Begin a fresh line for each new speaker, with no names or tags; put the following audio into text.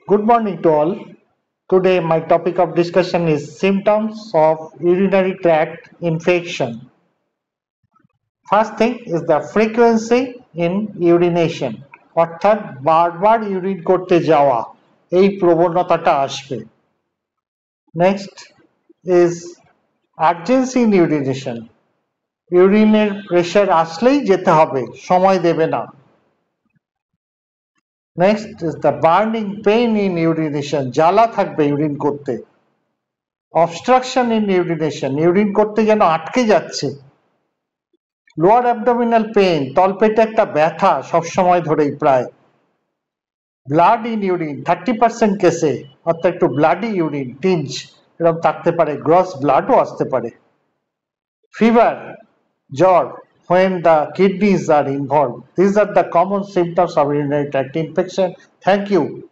Good morning to all. Today, my topic of discussion is symptoms of urinary tract infection. First thing is the frequency in urination, অর্থাৎ বারবার urine করতে যাওয়া এই প্রবণতাটা আসবে। Next is urgency in urination, ইউরিনের pressure আসলেই যেতে হবে, সময় দেবে না। Next is the burning pain in urination, জ্বালা থাকবে ইউরিন করতে। অবস্ট্রাকশন ইন ইউরিনেশন, ইউরিন করতে যেন আটকে যাচ্ছে। লোয়ার অ্যাবডোমিনাল পেইন, তলপেটে একটা ব্যথা সবসময় ধরেই প্রায়। ব্লাড ইন ইউরিন 30% কেসে, অর্থাৎ একটু ব্লাডি ইউরিন টিঞ্জ এরকম থাকতে পারে, গ্রস ব্লাডও আসতে পারে। ফিভার, জ্বর when the kidneys are involved. These are the common symptoms of urinary tract infection. Thank you.